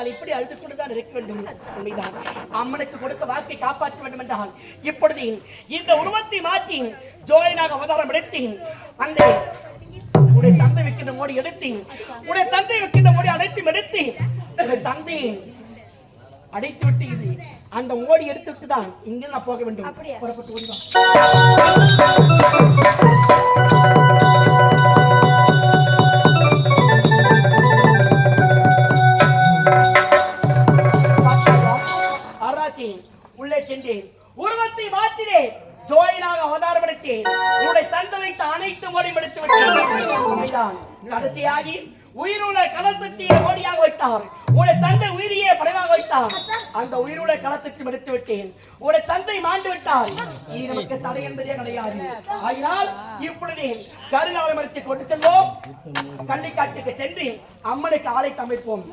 நான் இப்படி அழுது கொண்டுதான் இருக்க வேண்டும். உண்மைதான். அம்மனுக்கு கொடுத்த வாக்கை காப்பாற்ற வேண்டும் என்றால் இப்பொழுது இந்த உருவத்தை மாற்றி ஜோயனாக அவதாரம் எடுத்தேன். அந்த உடைய தந்தை வைக்கின்ற மோடி எடுத்தேன். உடைய தந்தை வைக்கின்ற மோடி அனைத்தும் எடுத்தேன். உடைய தந்தை அடைத்து விட்டு இது அந்த மோடி எடுத்துட்டு தான் இங்கே நான் போக வேண்டும். புறப்பட்டு கொண்டோம். உள்ளே சென்றேன். உருவத்தை மாற்றினேன். ஜோயனாக அவதாரம் எடுத்தேன். உன்னுடைய தந்தை வைத்த அனைத்து மோடியும் எடுத்து விட்டேன். கடைசியாகி உயிருள்ள கலசத்தியை மோடியாக வைத்தார். உன்னுடைய தந்தை உயிரியே படைவாக வைத்தார். அந்த உயிருள்ள கலசத்தையும் எடுத்து விட்டேன். உன்னுடைய தந்தை மாண்டு விட்டார். இது நமக்கு தடை என்பதே கிடையாது. ஆகினால் இப்பொழுது கருங்காலை மரத்தை கொண்டு செல்வோம். கள்ளிக்காட்டுக்கு சென்று அம்மனுக்கு ஆலை அமைப்போம்.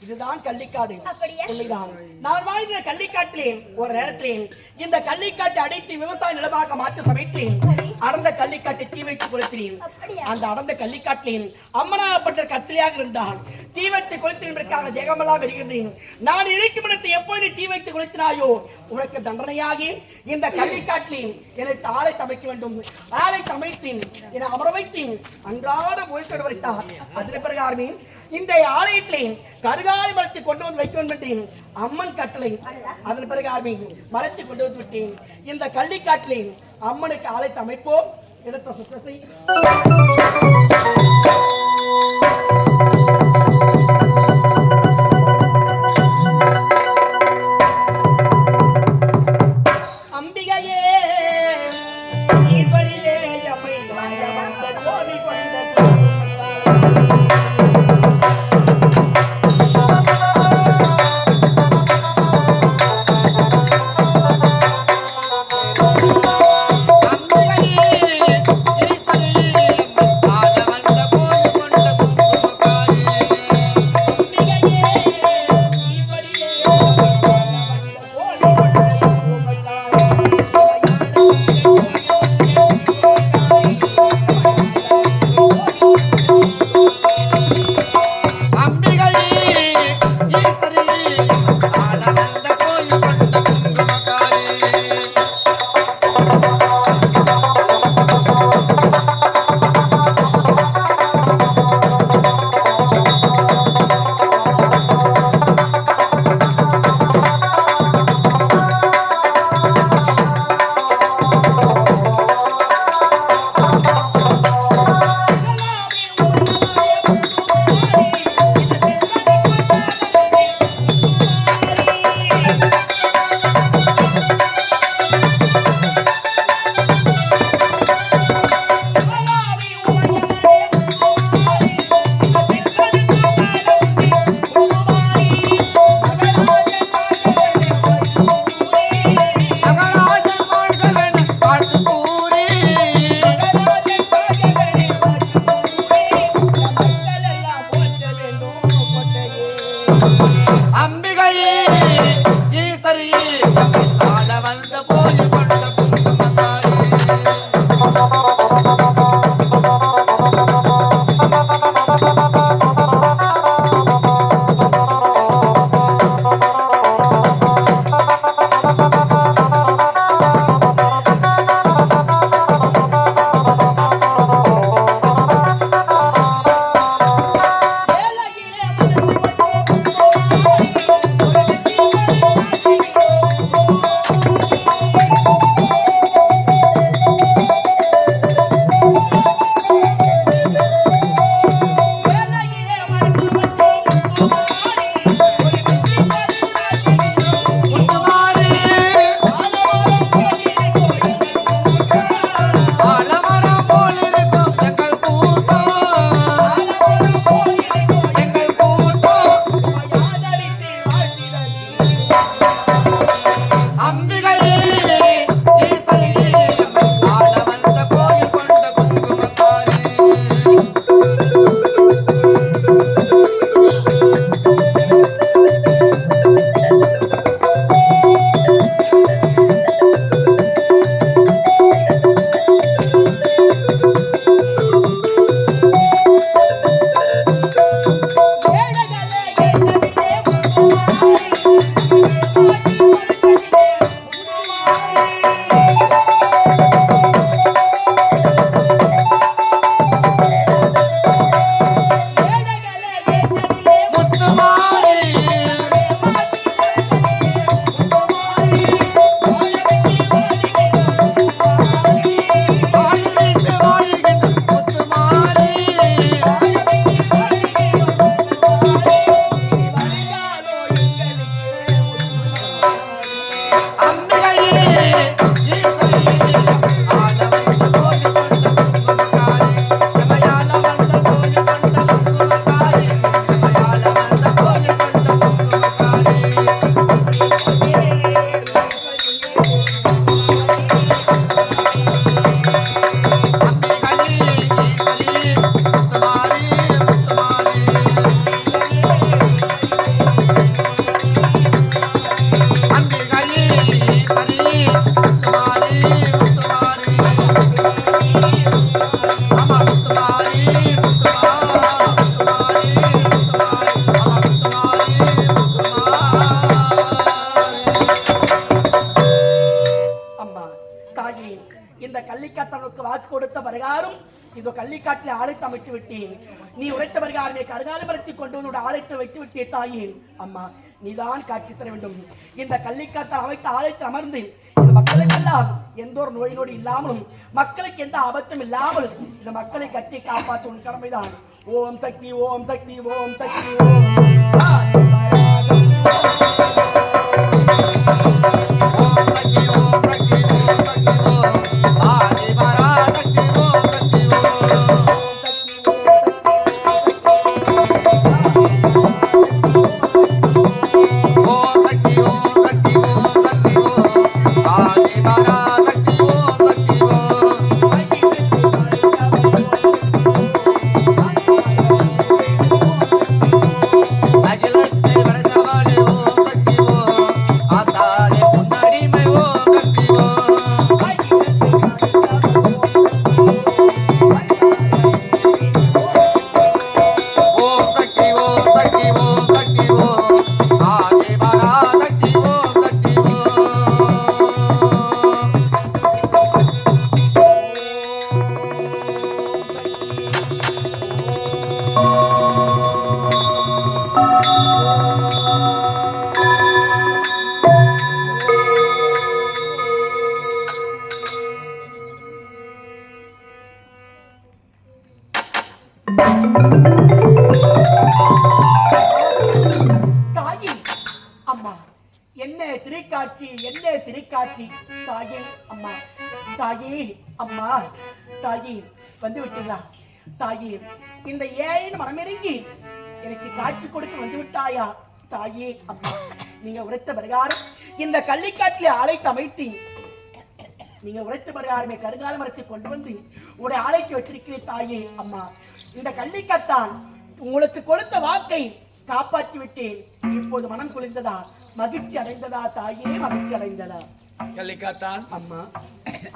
இதுதான் கள்ளிக்காடு. நான் வாழ்ந்த கள்ளிக்காட்டிலே ஒரு நேரத்திலே இந்த கள்ளிக்காட்டை அடைத்து விவசாய நிலமாக மாற்ற சமைத்தேன். அடர்ந்த கள்ளிக்காட்டை தீ வைத்து கொளுத்தினேன். அந்த அடர்ந்த கள்ளிக்காட்டிலே அம்மனாகப்பட்ட கச்சலையாக இருந்தால் தீ வைத்து கொளுத்தினதற்காக தேகமெல்லாம் வருகிறேன். நான் இருக்கும் இடத்தை எப்போது தீ வைத்து கொளுத்தினாயோ உனக்கு தண்டனையாகி இந்த கள்ளிக்காட்டிலே எனக்கு ஆலை சமைக்க வேண்டும். ஆலை சமைத்தேன். என அமர வைத்தேன். அன்றாட முயற்சி வைத்தார். அதன் பிரகாரமே இந்த ஆலயத்திலே கருகாலை மரத்தை கொண்டு வந்து வைக்க வேண்டும் அம்மன் கட்டளை. அதன் பிறகு மரத்தை கொண்டு வந்து விட்டேன். இந்த கள்ளிக்காட்டிலே அம்மனுக்கு ஆலயத்தை அமைப்போம். எடுத்த சுத்தத்தை அம்பிகையே ஈஸ்வரியே அம்மை வந்த கோவில் கொண்ட இந்த கள்ளிக்காத்தனுக்கு வாக்கு கொடுத்த பிரகாரம் இதோ கள்ளிக்காட்டில் ஆலயத்தை அமைத்து விட்டேன். நீ உரைத்த பிரகாரமே கருகாலமரத்தை கொண்டு உன்னோட ஆலயத்தை வைத்து விட்டே தாயே. அம்மா நீதான் காட்சி தர வேண்டும். இந்த கள்ளிக்காத்தால் அமைத்த ஆலயத்தில் அமர்ந்து இந்த மக்களுக்கெல்லாம் எந்த ஒரு நோய் நொடி இல்லாமலும் மக்களுக்கு எந்த ஆபத்தும் இல்லாமல் இந்த மக்களை கட்டி காப்பாற்றும் கடமைதான். ஓம் சக்தி ஓம் சக்தி ஓம் சக்தி ஓம் திரைக்காட்சி தாயே அம்மா தாயே அம்மா தாயே வந்து விட்டீங்களா தாயே? இந்த ஏன் மனமிறங்கி எனக்கு காட்சி கொடுக்க வந்து விட்டாயா தாயே அம்மா? நீங்க உரைத்த பிரகாரம் இந்த கள்ளிக்காட்டிலே ஆலயத்தை அமைத்து நீங்க உரைத்த பிரகாரமே கருங்கால மரத்தை கொண்டு வந்து உடைய ஆலைக்கு வச்சிருக்கிறேன் தாயே அம்மா. இந்த கள்ளிக்காத்தான் உங்களுக்கு கொடுத்த வாக்கை காப்பாற்றி விட்டேன். இப்போது மனம் குளிர்ந்ததா, மகிழ்ச்சி அடைந்ததா தாயே? மகிழ்ச்சி அடைந்ததா கள்ளிக்காத்தான்? அம்மா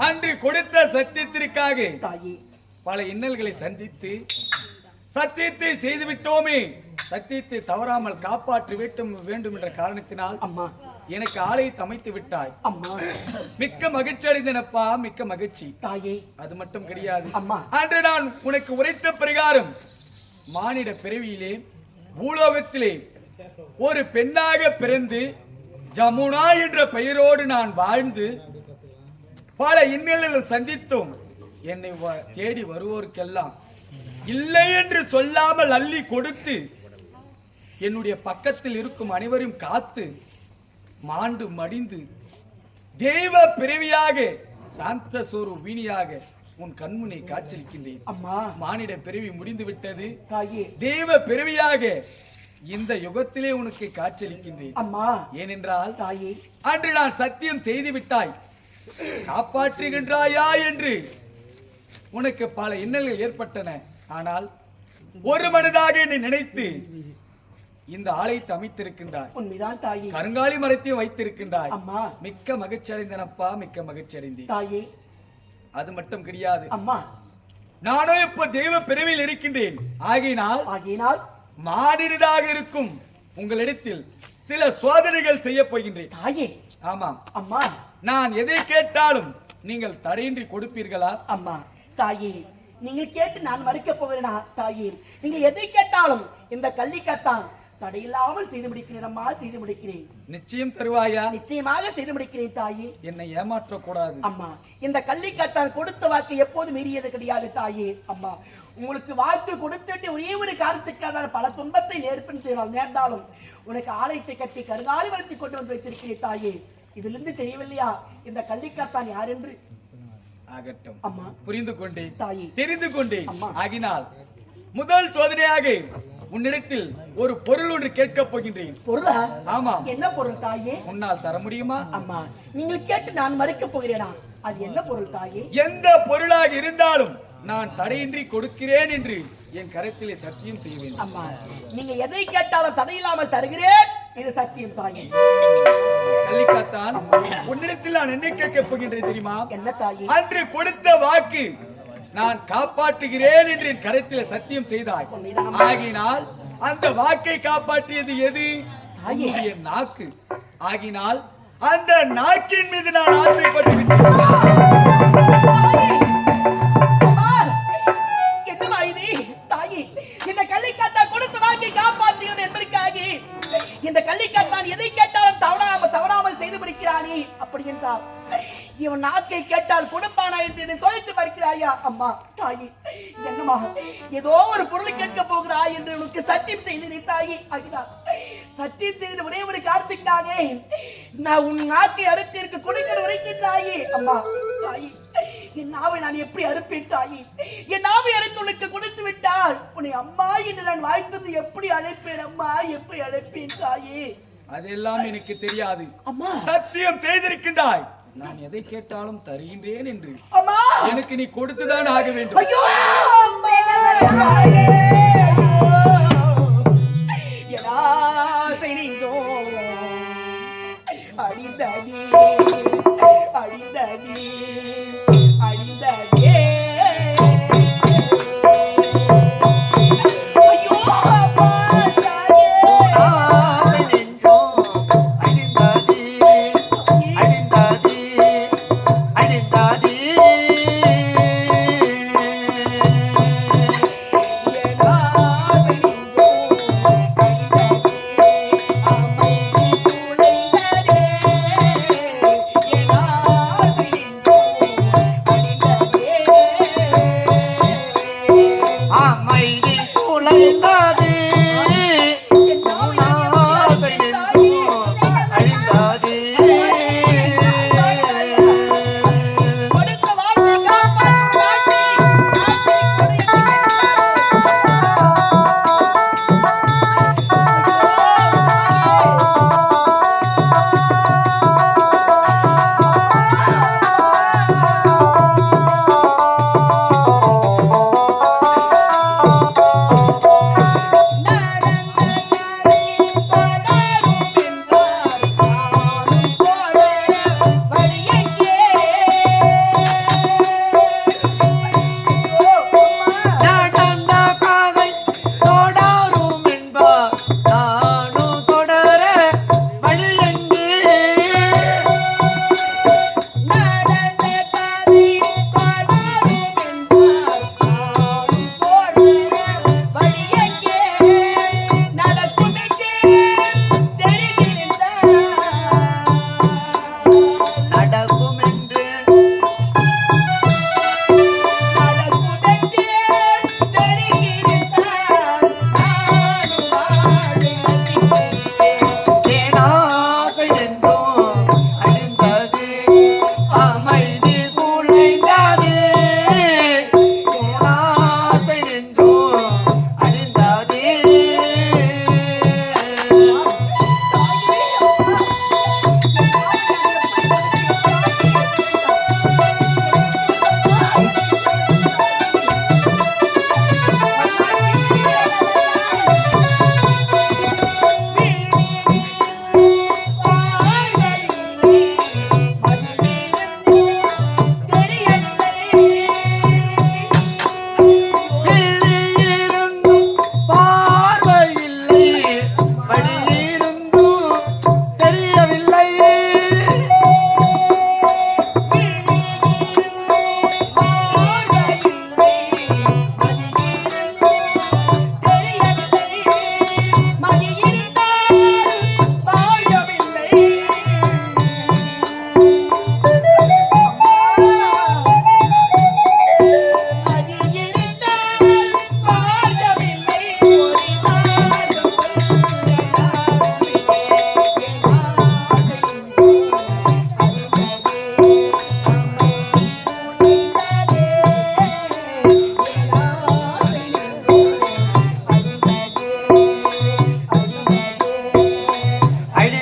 அன்று கொடுத்த சத்தியத்திற்காக தாயே பல இன்னல்களை சந்தித்து சத்தியத்தை செய்து விட்டோமே, சத்தியத்தை தவறாமல் காப்பாற்ற வேண்டும் என்ற காரணத்தினால் அம்மா எனக்கு ஆலயத்தை அமைத்து விட்டாய் அம்மா. மிக்க மகிழ்ச்சி அடைந்தனப்பா, மிக்க மகிழ்ச்சி தாயே. அது மட்டும் கிடையாது அம்மா, அன்று நான் உனக்கு உரைத்த பிரகாரம் மானிட பிறவியிலே பூலோகத்திலே ஒரு பெண்ணாக பிறந்து ஜமுனா என்ற பெயரோடு நான் வாழ்ந்து பல இன்னல்களை சந்தித்தோம். என்னை தேடி வருவோருக்கெல்லாம் இல்லை என்று சொல்லாமல் அள்ளி கொடுத்து என்னுடைய பக்கத்தில் இருக்கும் அனைவரும் காத்து மாண்டு மடிந்து தெய்வ பிறவியாக சாந்த சோறு வீணியாக உன் கண்முனை காட்சியிருக்கின்றேன். அம்மா மானிட பிறவி முடிந்து விட்டது தாயே. தெய்வ பிறவியாக இந்த யுகத்திலே உனக்கு காட்சியளிக்கின்றேன் அம்மா. ஏனென்றால் தாயே அன்று நான் சத்தியம் செய்து விட்டாய், காப்பாற்றுகின்றாயா என்று உனக்கு பல இன்னல்கள் ஏற்பட்டன. ஆனால் ஒரு மனதாக என்னை நினைத்து இந்த ஆலயத்தை அமைத்திருக்கின்றாய். உண்மைதான் தாயே. கருங்காலி மரத்தையும் வைத்திருக்கின்றாய். அம்மா மிக்க மகிழ்ச்சி அடைந்தனப்பா, மிக்க மகிழ்ச்சி அடைந்தேன் தாயே. அது மட்டும் கிடையாது அம்மா, நானும் இப்ப தெய்வ பிறவியில் இருக்கின்றேன். ஆகினால் மானிடராக இருக்கும் உங்களிடத்தில் சில சோதனைகள் செய்ய போகின்றேன் தாயே. ஆமாம் அம்மா, நான் எதை கேட்டாலும் நீங்கள் தடையின்றி கொடுப்பீர்களா? அம்மா தாயே, நீங்கள் கேட்டு நான் மறுக்க போகிறேனா தாயே? நீங்க எதை கேட்டாலும் இந்த கள்ளிக்காத்தான் தடையில்லாமல் செய்து முடிக்கிறேன் அம்மா, செய்து முடிக்கிறேன். நிச்சயம் தருவாயா? நிச்சயமாக செய்து முடிக்கிறேன் தாயே. என்னை ஏமாற்ற கூடாது அம்மா. இந்த கள்ளிக்காத்தான் கொடுத்த வாக்கு எப்போது மீறியது கிடையாது தாயே. அம்மா, உங்களுக்கு வாக்கு கொடுத்துட்டு ஒரே ஒரு காரணத்துக்காக பல துன்பத்தை நேர்ந்தாலும் உனக்கு ஆலயத்தை கட்டி கருங்காலி வளர்த்தி கொண்டு வந்து வைத்திருக்கிறேன் தாயே. இதிலிருந்து தெரியவில்லையா இந்த கள்ளிக்காத்தான் யார் என்று? ஆகட்டும் அம்மா, புரிந்து கொண்டேன் தாயே, தெரிந்து கொண்டேன். அம்மா, ஆகினால் முதல் சோதனையாக உன்னிடத்தில் ஒரு பொருள் ஒன்று கேட்க போகின்றேன். பொருளா? ஆமா. என்ன பொருள் தாயே? உன்னால் தர முடியுமா? அம்மா, நீங்கள் கேட்டு நான் மறுக்க போகிறேனா? அது என்ன பொருள் தாயே? எந்த பொருளாக இருந்தாலும் நான் தடையின்றி கொடுக்கிறேன் என்று என் கரத்திலே சத்தியம் செய்ய வேண்டும். அம்மா, நீங்க எதை கேட்டாலும் தடையில்லாமல் தருகிறேன், இது சத்தியம் தாயே. கள்ளிக்காத்தான், உன்னிடத்தில் நான் என்ன கேட்க போகின்றேன் தெரியுமா? என்ன தாயே? அன்று கொடுத்த வாக்கு நான் காப்பாற்றுகிறேன் என்று என் கரத்திலே சத்தியம் செய்தாய். ஆகினால் அந்த வாக்கை காப்பாற்றியது எது? என் நாக்கு. ஆகினால் அந்த நாக்கின் மீது நான் ஆசைப்பட்டு விட்டேன். குடிக்கிறானே அப்படி என்றால் இவன் நாக்கை கேட்டால் கொடுப்பானா என்று சோதித்து பார்க்கிறாயா அம்மா தாயி என்னம்மா ஏதோ ஒரு பொருளை கேட்க போகிறாய் என்று உனக்கு சத்தியம் செய்து தாயி ஆகினார் சத்தியம் செய்த ஒரே ஒரு காரணத்துக்காக நான் உன் நாக்கை அறுத்திற்கு கொடுக்கிற உரைக்கின்றாயே அம்மா தாயி என் நாவை நான் எப்படி அறுப்பேன் தாயி என் நாவை அறுத்து உனக்கு கொடுத்து விட்டால் உன்னை அம்மா என்று நான் வாழ்த்தது எப்படி அழைப்பேன் அம்மா எப்படி அழைப்பேன் தாயே அதெல்லாம் எனக்கு தெரியாது அம்மா சத்தியம் செய்திருக்கின்றாய் நான் எதை கேட்டாலும் தருகின்றேன் என்று அம்மா எனக்கு நீ கொடுத்துதான் ஆக வேண்டும் ஐயோ அம்மா தாயே எனா செய்தோ அடிந்தடி அடிந்தடி அடிந்தடி ஐயோ அம்மா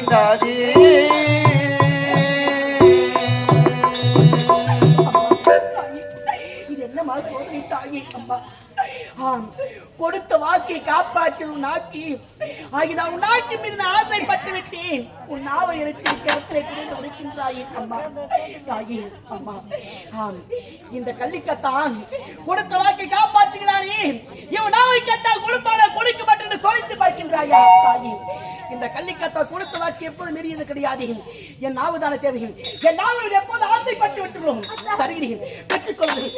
தாயே கொடுத்த வாக்கை காப்பாற்றும் நாக்கி ஆகிய உன் நாக்கி மீது நான் ஆசைப்பட்டு விட்டேன். உன் நாவை எடுத்து கருத்திலே கிடந்து உடைக்கின்றாயே அம்மா தாயே அம்மா. இந்த கள்ளிக்கத்தான் கொடுத்த வாக்கை காப்பாற்றுகிறானே, இவன் நாவை கேட்டால் கொடுப்பானா கொடுக்க மாட்டேன் சொல்லித்து பார்க்கின்றாயா தாயே. இந்த கள்ளிக்கத்தா கொடுத்த வாக்கு எப்போது மீறியது கிடையாது. என் நாவுதான தேவைகள் என் நாவு எப்போது ஆசைப்பட்டு விட்டுள்ளோம். தருகிறேன், பெற்றுக்கொள்கிறேன்.